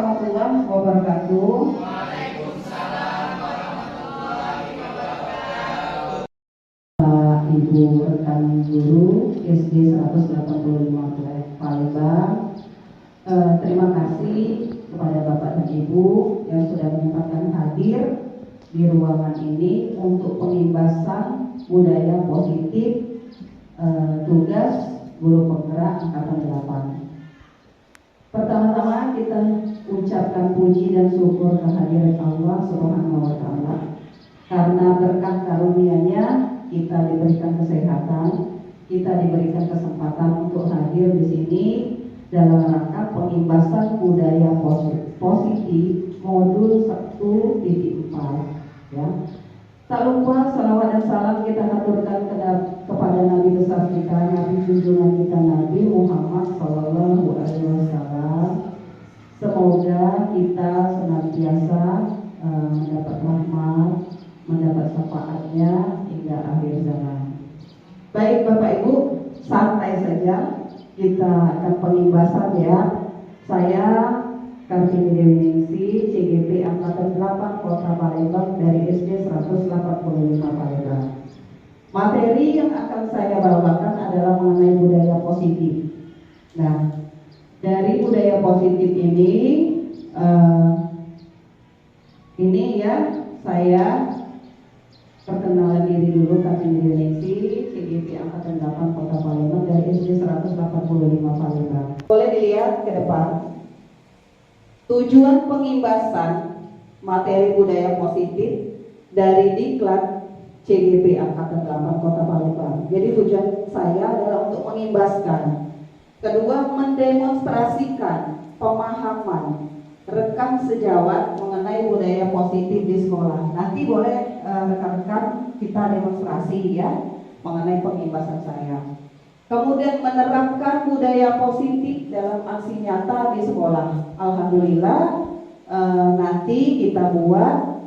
warahmatullahi wabarakatuh. Ibu rekan guru SD 185 Palembang. Terima kasih kepada Bapak dan Ibu yang sudah menyempatkan hadir di ruangan ini untuk pengimbasan budaya positif tugas guru penggerak angkatan 8. Pertama-tama kita ucapkan puji dan syukur kehadirat Allah Subhanahu wa taala karena berkah karunia-Nya kita diberikan kesehatan, kita diberikan kesempatan untuk hadir di sini dalam rangka pengimbasan budaya positif modul 1.4 ya. Tak lupa salawat dan salam kita haturkan kepada Nabi besar kita, Nabi junjungan kita Nabi Muhammad Sallallahu Alaihi Wasallam. Semoga kita senantiasa mendapat rahmat, mendapat syafaatnya hingga akhir zaman. Baik Bapak Ibu, santai saja, kita akan pengimbasan ya. Saya Kartini Dewi Ningsi, CGP Angkatan 8 Kota Palembang dari SD 185 Palembang. Materi yang akan saya bawakan adalah mengenai budaya positif. Nah, dari budaya positif ini ya, saya perkenalan diri dulu. Kartini Dewi Ningsi, CGP Angkatan 8 Kota Palembang dari SD 185 Palembang. Boleh dilihat ke depan. Tujuan pengimbasan materi budaya positif dari Diklat CGP Angkatan 8 Kota Palembang. Jadi tujuan saya adalah untuk mengimbaskan. Kedua, mendemonstrasikan pemahaman rekam sejawat mengenai budaya positif di sekolah. Nanti boleh rekan-rekan kita demonstrasi ya mengenai pengimbasan saya. Kemudian menerapkan budaya positif dalam aksi nyata di sekolah. Alhamdulillah nanti kita buat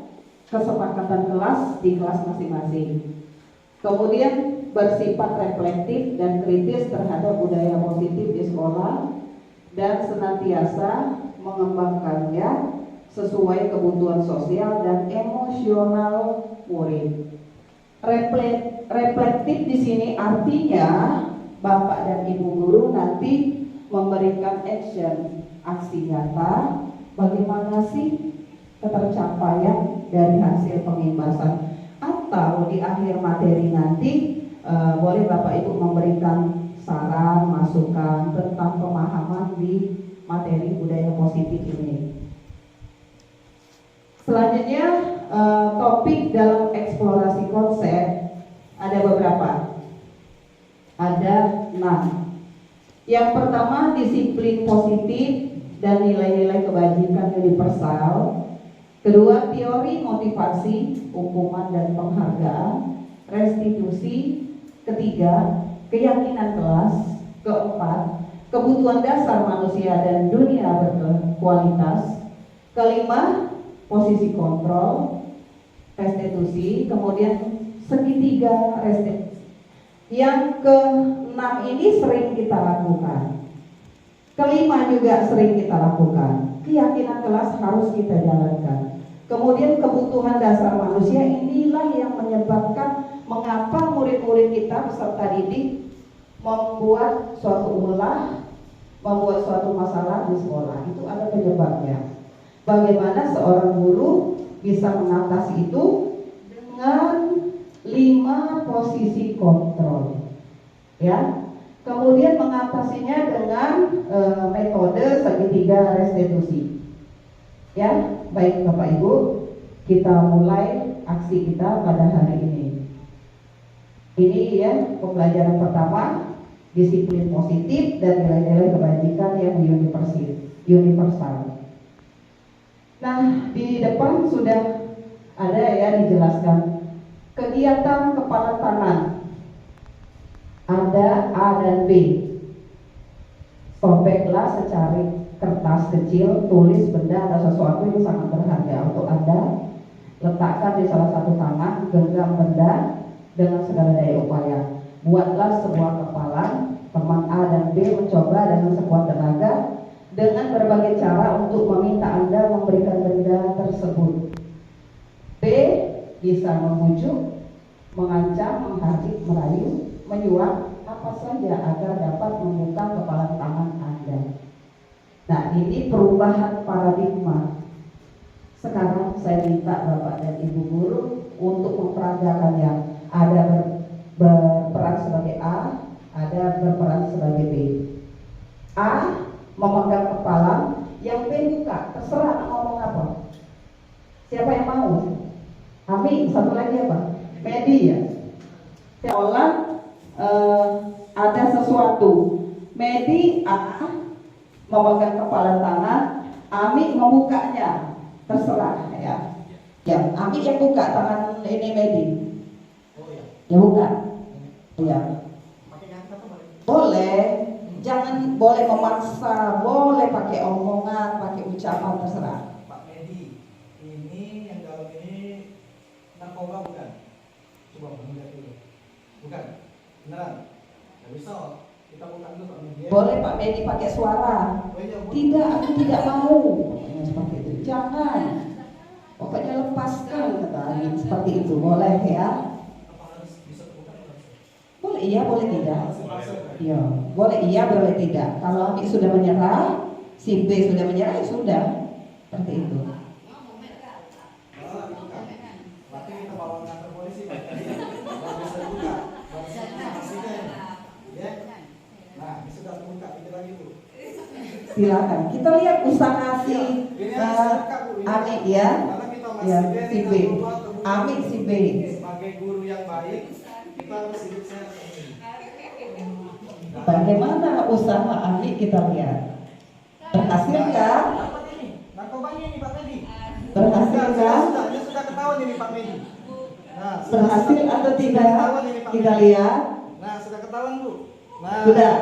kesepakatan kelas di kelas masing-masing. Kemudian bersifat reflektif dan kritis terhadap budaya positif di sekolah dan senantiasa mengembangkannya sesuai kebutuhan sosial dan emosional murid. Reflektif di sini artinya Bapak dan Ibu guru nanti memberikan aksi nyata bagaimana sih ketercapaian dari hasil pengimbasan, atau di akhir materi nanti boleh Bapak Ibu memberikan saran, masukan tentang pemahaman di materi budaya positif ini. Selanjutnya topik dalam eksplorasi konsep ada beberapa. Ada 6. Yang pertama, disiplin positif dan nilai-nilai kebajikan universal. Kedua, teori motivasi, hukuman dan penghargaan, restitusi. Ketiga, keyakinan kelas. Keempat, kebutuhan dasar manusia dan dunia berkualitas. Kelima, posisi kontrol, restitusi. Kemudian segitiga restitusi. Yang ke-6 ini sering kita lakukan. Kelima juga sering kita lakukan. Keyakinan kelas harus kita jalankan. Kemudian kebutuhan dasar manusia, inilah yang menyebabkan mengapa murid-murid kita peserta didik membuat suatu ulah, membuat suatu masalah di sekolah. Itu ada penyebabnya. Bagaimana seorang guru bisa mengatasi itu dengan 5 posisi kontrol, ya. Kemudian mengatasinya dengan metode segitiga restitusi, ya. Baik Bapak Ibu, kita mulai aksi kita pada hari ini. Ini ya pembelajaran pertama, disiplin positif dan nilai-nilai kebajikan yang universal. Nah, di depan sudah ada ya dijelaskan. Kegiatan kepala tangan ada A dan B. Sobeklah secari kertas kecil, tulis benda atau sesuatu yang sangat berharga untuk Anda. Letakkan di salah satu tangan, genggam benda dengan segala daya upaya. Buatlah sebuah kepalan. Teman A dan B mencoba dengan sekuat tenaga dengan berbagai cara untuk meminta Anda memberikan benda tersebut. B. Bisa membujuk, mengancam, menghardik, merayu, menyuap, apa saja agar dapat membuka kepalan tangan Anda. Nah, ini perubahan paradigma. Sekarang saya minta Bapak dan Ibu guru untuk memperagakan yang ada berperan sebagai A, ada berperan sebagai B. A memegang kepala, yang B buka, terserah ngomong apa. Siapa yang mau? Ami, satu lagi apa? Medi ya. Seolah ada sesuatu. Medi A memegang kepala tangan, Ami membukanya, terserah ya. Ya, Ami yang buka tangan ini Medi. Oh ya. Ya buka. Ya. Boleh. Jangan boleh memaksa, boleh pakai omongan, pakai ucapan, terserah. Pak Medi, ini yang dalam ini narkoba bukan? Coba lihat dulu. Bukan? Beneran? Nggak bisa. Kita bukan dulu Pak Medi. Boleh Pak Medi pakai suara. Tidak, aku tidak mau. Seperti itu. Jangan. Pokoknya lepaskan kata Amin. Seperti itu. Boleh ya? Apa harus bisa terbuka? Boleh iya, boleh tidak. Iya, boleh iya, boleh tidak. Kalau Ami sudah menyerah, si B sudah menyerah, ya sudah. Seperti itu. Berarti kita bawa kantor polisi Pak. Baru bisa terbuka. Baru bisa pastinya. Ya. Nah, ini sudah terbuka. Ini lagi Bu. Silakan. Kita lihat usaha si Ami ya. Karena kita masih Ya, si B. Ami si B. Sebagai guru yang baik, kita harus hidup sehat. Bagaimana usaha Ami kita lihat? Berhasil kan? Apa ini? Narkobanya ini Pak Medi. Berhasil kan? Sudah ketahuan ini Pak Medi. Nah, Berhasil atau tidak? Kita lihat. Nah, sudah ketahuan Bu. Nah, Sudah.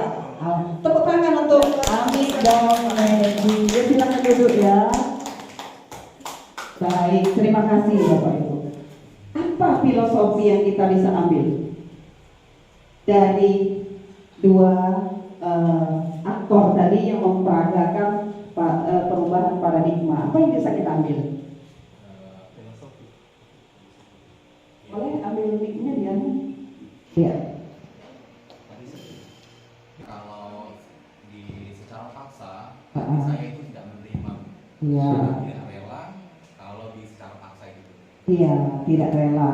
Tepuk tangan untuk Ami dan Medi. Ya, silakan duduk ya. Baik, terima kasih Bapak Ibu. Apa filosofi yang kita bisa ambil dari dua aktor tadi yang memperagakan perubahan paradigma? Apa yang bisa kita ambil? filosofi. Boleh ambil mic-nya dia? Iya. Kalau di secara paksa, Ah. saya itu tidak menerima. Iya. Tidak rela kalau di secara paksa itu. Iya, tidak rela.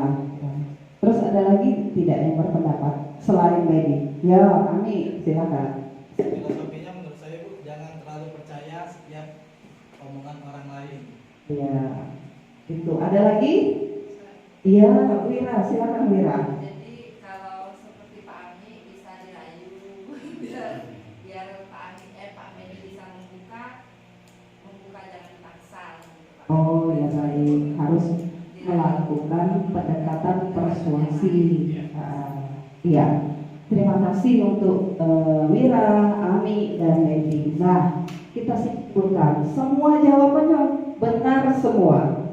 Terus ada lagi tidak yang berpendapat selain Medi? Ya, Ami, silakan. Filosofinya menurut saya Bu, jangan terlalu percaya setiap omongan orang lain. Iya. Itu ada lagi? Iya, Wira, silakan Wira. Jadi kalau seperti Pak Ami bisa dirayu biar Pak Medi bisa membuka jangan dipaksa. Oh ya baik, harus melakukan pendekatan persuasi. Iya, terima kasih untuk Wira, Ami, dan Medi. Nah, kita simpulkan semua jawabannya benar semua.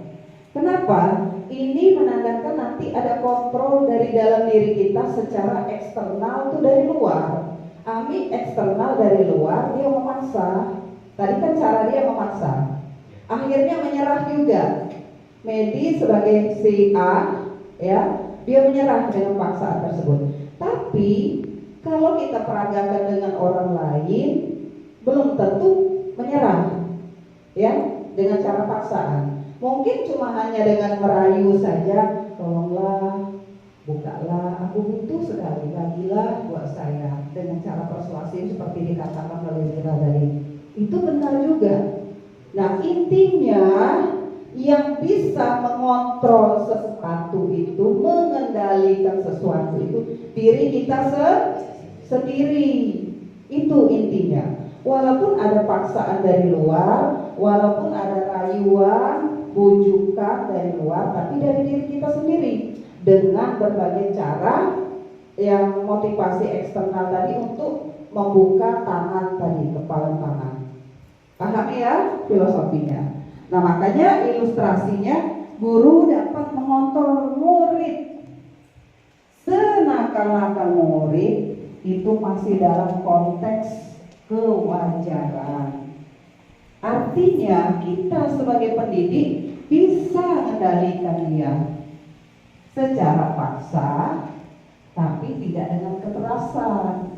Kenapa? Ini menandakan nanti ada kontrol dari dalam diri kita secara eksternal itu dari luar. Ami eksternal dari luar, dia memaksa. Tadi kan cara dia memaksa. Akhirnya menyerah juga. Medi sebagai si A, ya, dia menyerah dengan paksaan tersebut. Tapi kalau kita peragakan dengan orang lain, belum tentu menyerah, ya, dengan cara paksaan. Mungkin cuma hanya dengan merayu saja, tolonglah, bukalah, aku butuh sekali, bagilah buat saya, dengan cara persuasif seperti dikatakan oleh Mira tadi. Itu benar juga. Nah, intinya yang bisa mengontrol sesuatu itu, mengendalikan sesuatu itu diri kita sendiri. Itu intinya. Walaupun ada paksaan dari luar, walaupun ada rayuan, bujukan dari luar, tapi dari diri kita sendiri dengan berbagai cara yang motivasi eksternal tadi untuk membuka tangan tadi, kepala tangan. Paham ya filosofinya? Nah, makanya ilustrasinya guru dapat mengontrol murid. Senakal-nakal murid itu masih dalam konteks kewajaran. Artinya kita sebagai pendidik bisa mengendalikan dia secara paksa, tapi tidak dengan kekerasan,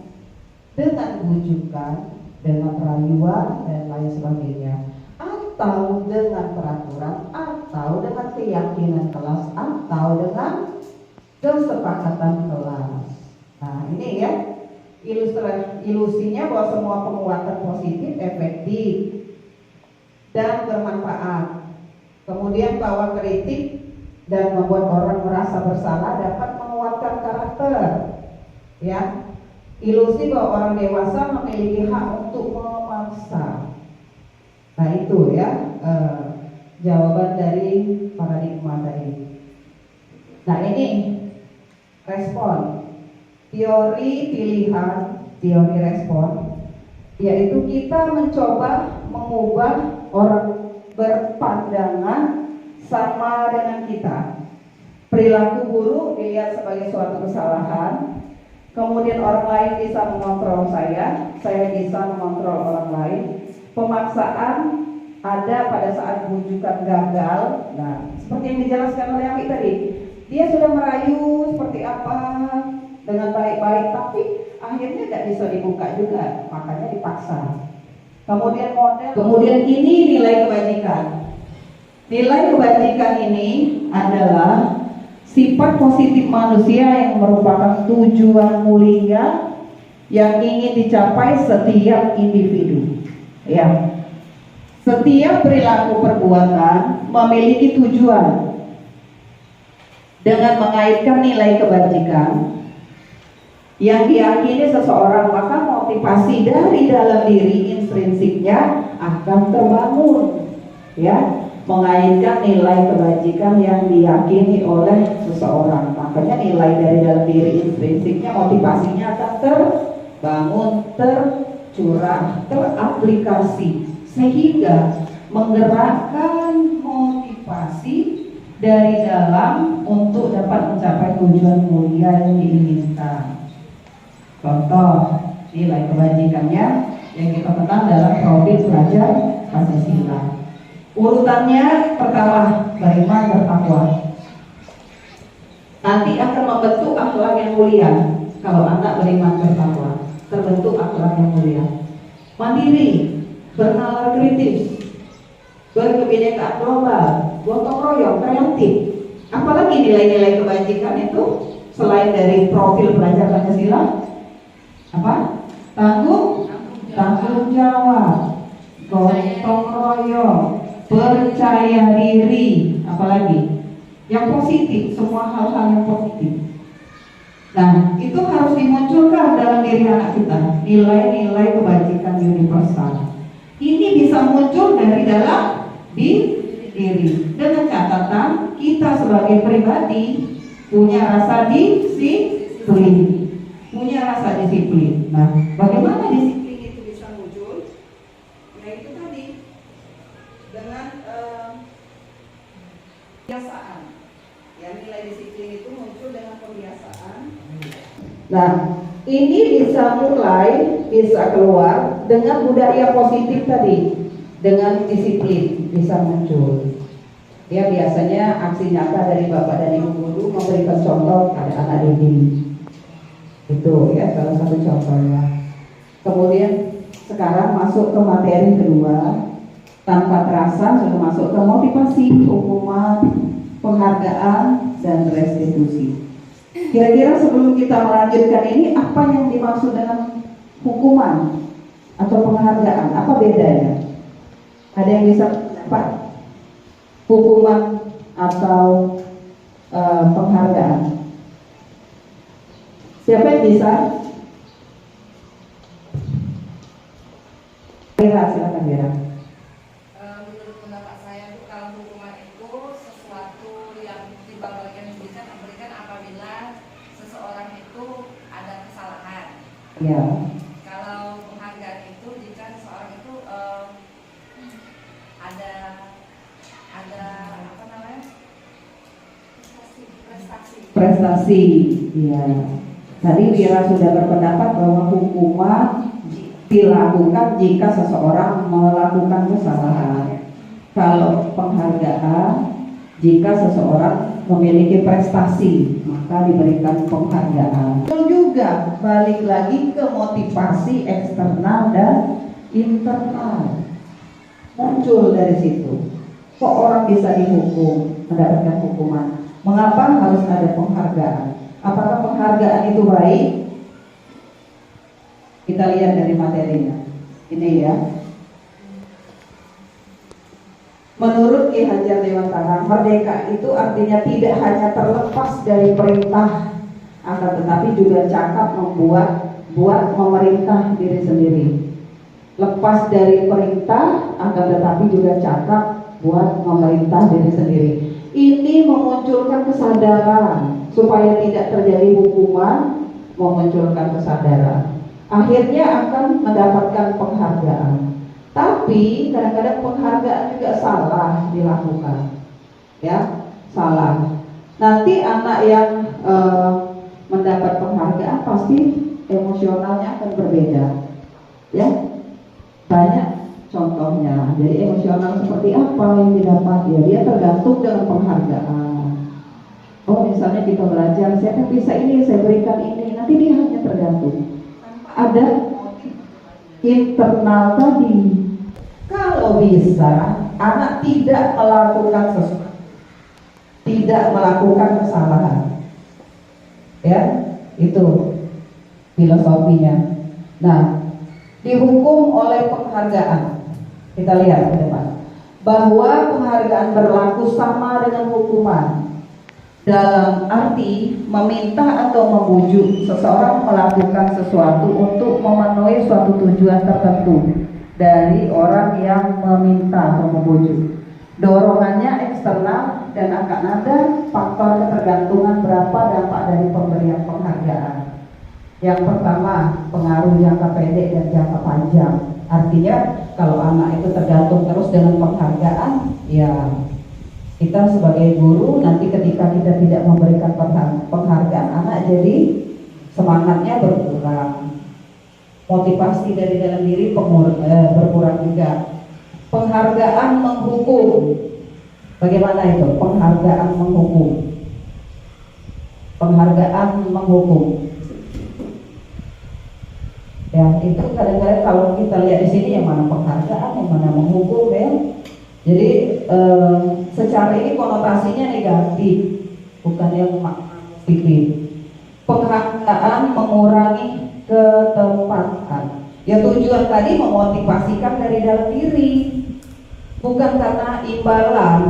dengan bujukan, dengan rayuan dan lain sebagainya, atau dengan peraturan, atau dengan keyakinan kelas, atau dengan kesepakatan kelas. Nah ini ya ilusinya bahwa semua penguatan positif efektif dan bermanfaat. Kemudian bahwa kritik dan membuat orang merasa bersalah dapat menguatkan karakter. Ya, ilusi bahwa orang dewasa memiliki hak untuk memaksa. Nah itu ya jawaban dari paradigma tadi. Nah ini respon teori pilihan, teori respon, yaitu kita mencoba mengubah orang berpandangan sama dengan kita. Perilaku buruk dilihat sebagai suatu kesalahan, kemudian orang lain bisa mengontrol saya bisa mengontrol orang lain. Pemaksaan ada pada saat bujukan gagal. Nah, seperti yang dijelaskan oleh Ami tadi, dia sudah merayu seperti apa dengan baik-baik, tapi akhirnya tidak bisa dibuka juga, makanya dipaksa. Kemudian ini nilai kebajikan. Nilai kebajikan ini adalah sifat positif manusia yang merupakan tujuan mulia yang ingin dicapai setiap individu. Ya, setiap perilaku perbuatan memiliki tujuan. Dengan mengaitkan nilai kebajikan yang diyakini seseorang, maka motivasi dari dalam diri intrinsiknya akan terbangun. Ya, mengaitkan nilai kebajikan yang diyakini oleh seseorang, makanya nilai dari dalam diri intrinsiknya, motivasinya akan terbangun, tercurah, teraplikasi, sehingga menggerakkan motivasi dari dalam untuk dapat mencapai tujuan mulia yang diinginkan. Contoh nilai kebajikannya yang kita kenal dalam profil pelajar Pancasila. Urutannya pertama, beriman bertakwa. Nanti akan membentuk akhlak yang mulia. Kalau anak beriman bertakwa, terbentuk akhlak yang mulia. Mandiri, bernalar kritis, berkebinekaan global, gotong royong, kreatif. Apalagi nilai-nilai kebajikan itu selain dari profil pelajar Pancasila? Apa? Tanggung jawab, gotong royong, percaya diri, apalagi yang positif, semua hal-hal yang positif. Nah, itu harus dimunculkan dalam diri anak kita, nilai-nilai kebajikan universal. Ini bisa muncul dari dalam diri, dengan catatan kita sebagai pribadi punya rasa disiplin. Nah, bagaimana disiplin itu bisa muncul? Ya itu tadi, dengan kebiasaan. Ya, nilai disiplin itu muncul dengan kebiasaan. Nah, ini bisa keluar dengan budaya positif tadi, dengan disiplin bisa muncul. Ya, biasanya aksi nyata dari bapak dan ibu guru memberikan contoh pada anak didik. Itu ya salah satu contohnya. Kemudian sekarang masuk ke materi kedua, tanpa terasa sudah masuk ke motivasi, hukuman, penghargaan, dan restitusi. Kira-kira sebelum kita melanjutkan ini, apa yang dimaksud dengan hukuman atau penghargaan? Apa bedanya? Ada yang bisa apa? Hukuman atau penghargaan? Siapa yang bisa? Silakan Mira. Menurut pendapat saya itu kalau hukuman itu sesuatu yang dibanggakan diberikan apabila seseorang itu ada kesalahan. Ya. Kalau penghargaan itu jika seseorang itu ada apa namanya prestasi. Ya. Tadi Wira sudah berpendapat bahwa hukuman dilakukan jika seseorang melakukan kesalahan. Kalau penghargaan jika seseorang memiliki prestasi, maka diberikan penghargaan. Itu juga balik lagi ke motivasi eksternal dan internal. Muncul dari situ. Kok orang bisa dihukum, mendapatkan hukuman? Mengapa harus ada penghargaan? Apakah penghargaan itu baik? Kita lihat dari materinya. Ini ya. Menurut Ki Hajar Dewantara, merdeka itu artinya tidak hanya terlepas dari perintah, akan tetapi juga cakap buat memerintah diri sendiri. Lepas dari perintah, akan tetapi juga cakap buat memerintah diri sendiri. Ini memunculkan kesadaran supaya tidak terjadi hukuman, memunculkan kesadaran. Akhirnya akan mendapatkan penghargaan. Tapi kadang-kadang penghargaan juga salah dilakukan, ya, salah. Nanti anak yang mendapat penghargaan pasti emosionalnya akan berbeda, ya. Banyak contohnya. Jadi emosional seperti apa yang didapat? Ya, dia tergantung dengan penghargaan. Oh, misalnya kita belajar, saya kan bisa ini, saya berikan ini. Nanti dia hanya tergantung. Ada internal tadi. Kalau bisa anak tidak melakukan sesuatu, tidak melakukan kesalahan, ya, itu filosofinya. Nah, dihukum oleh penghargaan. Kita lihat ke depan bahwa penghargaan berlaku sama dengan hukuman. Dalam arti meminta atau membujuk seseorang melakukan sesuatu untuk memenuhi suatu tujuan tertentu dari orang yang meminta atau membujuk. Dorongannya eksternal dan akan ada faktor ketergantungan berapa dampak dari pemberian penghargaan. Yang pertama, pengaruh jangka pendek dan jangka panjang. Artinya kalau anak itu tergantung terus dengan penghargaan, ya kita sebagai guru nanti ketika kita tidak memberikan penghargaan, anak jadi semangatnya berkurang, motivasi dari dalam diri berkurang juga. Penghargaan menghukum, bagaimana itu? Penghargaan menghukum. Penghargaan menghukum. Ya, itu kadang-kadang kalau kita lihat di sini yang mana penghargaan, yang mana menghukum, ya. Jadi secara ini konotasinya negatif, bukan yang positif. Penghargaan mengurangi ketepatan. Ya, tujuan tadi memotivasikan dari dalam diri, bukan karena imbalan.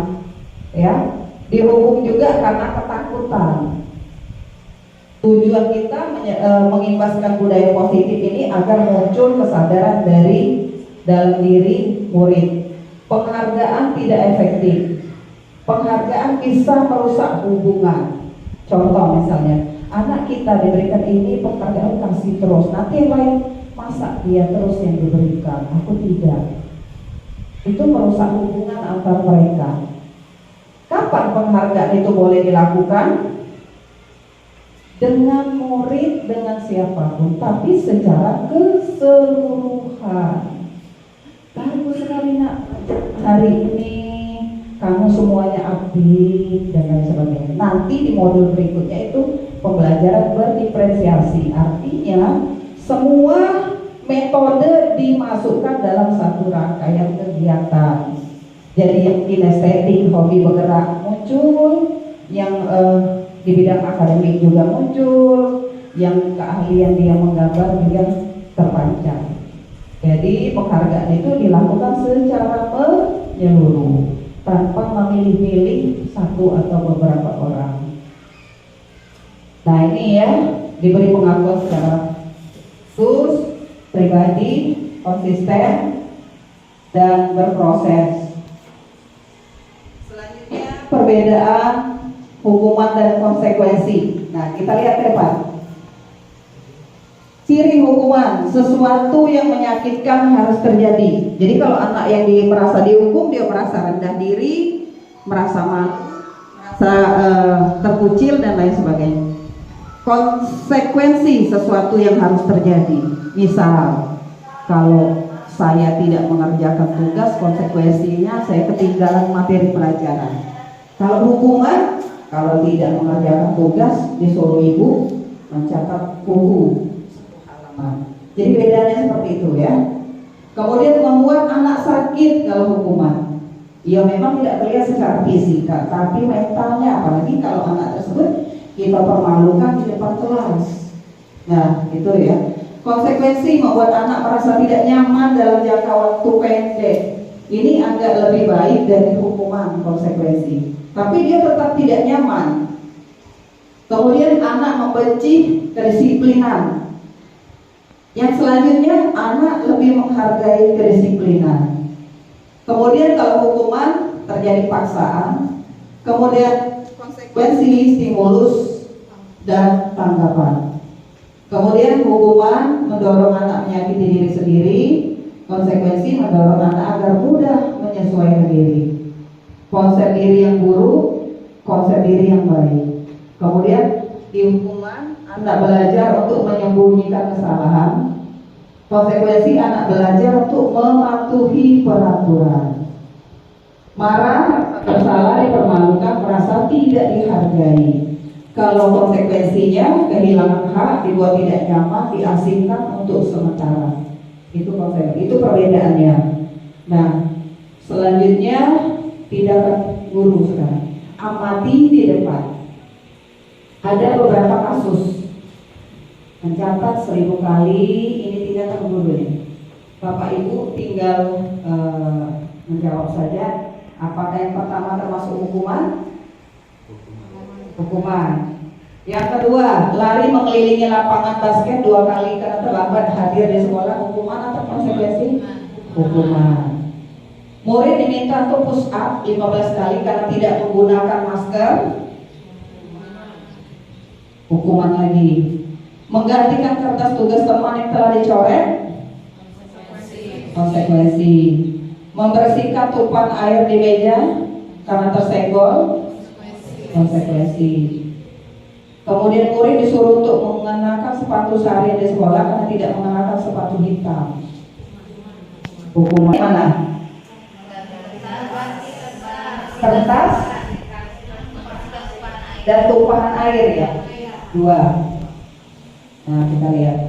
Ya, dihukum juga karena ketakutan. Tujuan kita mengimbaskan budaya positif ini agar muncul kesadaran dari dalam diri murid. Penghargaan tidak efektif. Penghargaan bisa merusak hubungan. Contoh misalnya, anak kita diberikan ini penghargaan, kasih terus. Nanti yang lain, masa dia terus yang diberikan, aku tidak. Itu merusak hubungan antar mereka. Kapan penghargaan itu boleh dilakukan? Dengan murid, dengan siapapun, tapi secara keseluruhan. Bagus sekali nak, hari ini kamu semuanya aktif dan lain sebagainya. Nanti di modul berikutnya itu pembelajaran berdiferensiasi, artinya semua metode dimasukkan dalam satu rangkaian kegiatan. Jadi yang kinestetik, hobi bergerak muncul, yang di bidang akademik juga muncul, yang keahlian dia menggambar juga terpancar. Jadi penghargaan itu dilakukan secara menyeluruh tanpa memilih-milih satu atau beberapa orang. Nah ini ya, diberi pengakuan secara khusus, pribadi, konsisten, dan berproses. Selanjutnya perbedaan hukuman dan konsekuensi. Nah kita lihat ke depan. Ciri hukuman, sesuatu yang menyakitkan harus terjadi. Jadi kalau anak yang merasa dihukum, dia merasa rendah diri, merasa malu, merasa terkucil dan lain sebagainya. Konsekuensi, sesuatu yang harus terjadi. Misal, Kalau saya tidak mengerjakan tugas, konsekuensinya saya ketinggalan materi pelajaran. Kalau hukuman, kalau tidak mengerjakan tugas, disuruh ibu mencatat buku 10 halaman. Jadi bedanya seperti itu ya. Kemudian membuat anak sakit kalau hukuman. Ya memang tidak terlihat secara fisika, tapi mentalnya, apalagi kalau anak tersebut kita permalukan di depan kelas. Nah, itu ya. Konsekuensi membuat anak merasa tidak nyaman dalam jangka waktu pendek. Ini agak lebih baik dari hukuman konsekuensi. Tapi dia tetap tidak nyaman. Kemudian anak membenci kedisiplinan. Yang selanjutnya anak lebih menghargai kedisiplinan. Kemudian kalau hukuman terjadi paksaan. Kemudian konsekuensi, stimulus, dan tanggapan. Kemudian hukuman mendorong anak menyakiti diri sendiri. Konsekuensi mendorong anak agar mudah menyesuaikan diri. Konsep diri yang buruk, konsep diri yang baik. Kemudian di hukuman anak belajar untuk menyembunyikan kesalahan. Konsekuensi anak belajar untuk mematuhi peraturan. Marah, bersalah, dipermalukan, merasa tidak dihargai. Kalau konsekuensinya kehilangan hak, dibuat tidak nyaman, diasingkan untuk sementara. Itu konsep, itu perbedaannya. Nah, selanjutnya tindakan guru sekarang. Amati di depan. Ada beberapa kasus. Mencatat 1000 kali, ini tindakan guru nih. Bapak Ibu tinggal menjawab saja. Apakah yang pertama termasuk hukuman? Hukuman. Yang kedua, lari mengelilingi lapangan basket 2 kali karena terlambat hadir di sekolah, hukuman atau konsekuensi? Hukuman. Murid diminta untuk push up 15 kali karena tidak menggunakan masker, hukuman lagi. Menggantikan kertas tugas teman yang telah dicoret, konsekuensi. Membersihkan tumpahan air di meja karena tersenggol, konsekuensi. Kemudian murid disuruh untuk mengenakan sepatu seharian di sekolah karena tidak mengenakan sepatu hitam, hukuman mana? Kertas dan tumpahan air ya, 2. Nah kita lihat